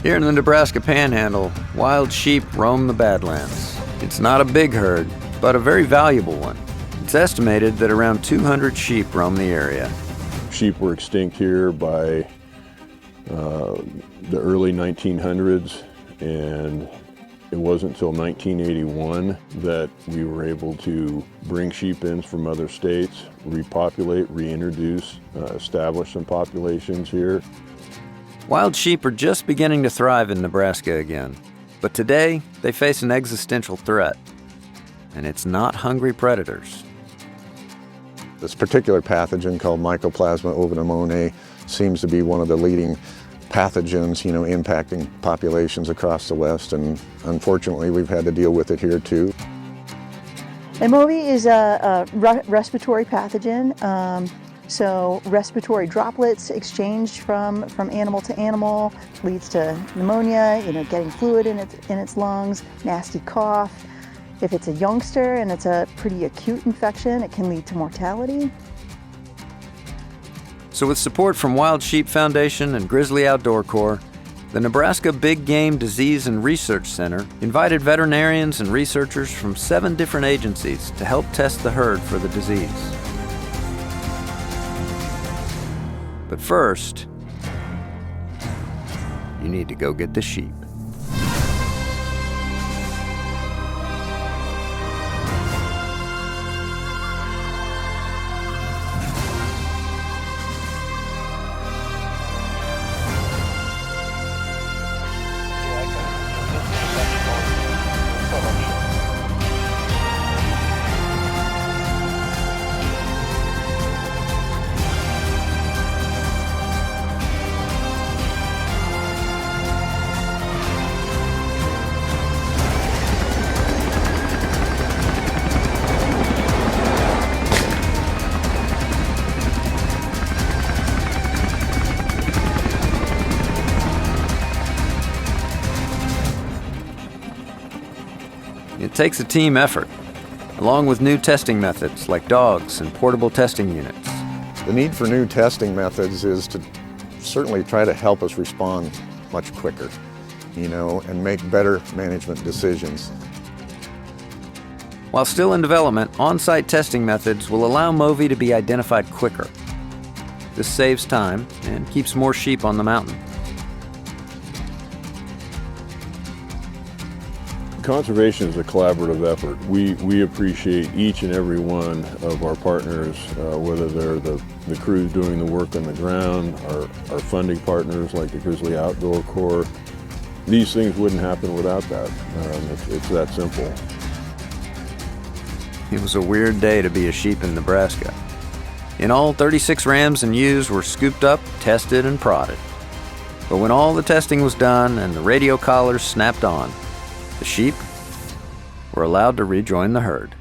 Here in the Nebraska Panhandle, wild sheep roam the Badlands. It's not a big herd, but a very valuable one. It's estimated that around 200 sheep roam the area. Sheep were extinct here by the early 1900s, and it wasn't until 1981 that we were able to bring sheep in from other states, repopulate, reintroduce, establish some populations here. Wild sheep are just beginning to thrive in Nebraska again, but today they face an existential threat, and it's not hungry predators. This particular pathogen called Mycoplasma ovonemone seems to be one of the leading pathogens, impacting populations across the West, and unfortunately we've had to deal with it here too. And Movi is a respiratory pathogen. So respiratory droplets exchanged from animal to animal leads to pneumonia, getting fluid in its lungs, nasty cough. If it's a youngster and it's a pretty acute infection, it can lead to mortality. So with support from Wild Sheep Foundation and Grizzly Outdoor Corps, the Nebraska Big Game Disease and Research Center invited veterinarians and researchers from 7 different agencies to help test the herd for the disease. But first, you need to go get the sheep. It takes a team effort, along with new testing methods like dogs and portable testing units. The need for new testing methods is to certainly try to help us respond much quicker, and make better management decisions. While still in development, on-site testing methods will allow Movi to be identified quicker. This saves time and keeps more sheep on the mountain. Conservation is a collaborative effort. We appreciate each and every one of our partners, whether they're the crews doing the work on the ground, our funding partners like the Grizzly Outdoor Corps. These things wouldn't happen without that. It's that simple. It was a weird day to be a sheep in Nebraska. In all, 36 rams and ewes were scooped up, tested, and prodded. But when all the testing was done and the radio collars snapped on, the sheep were allowed to rejoin the herd.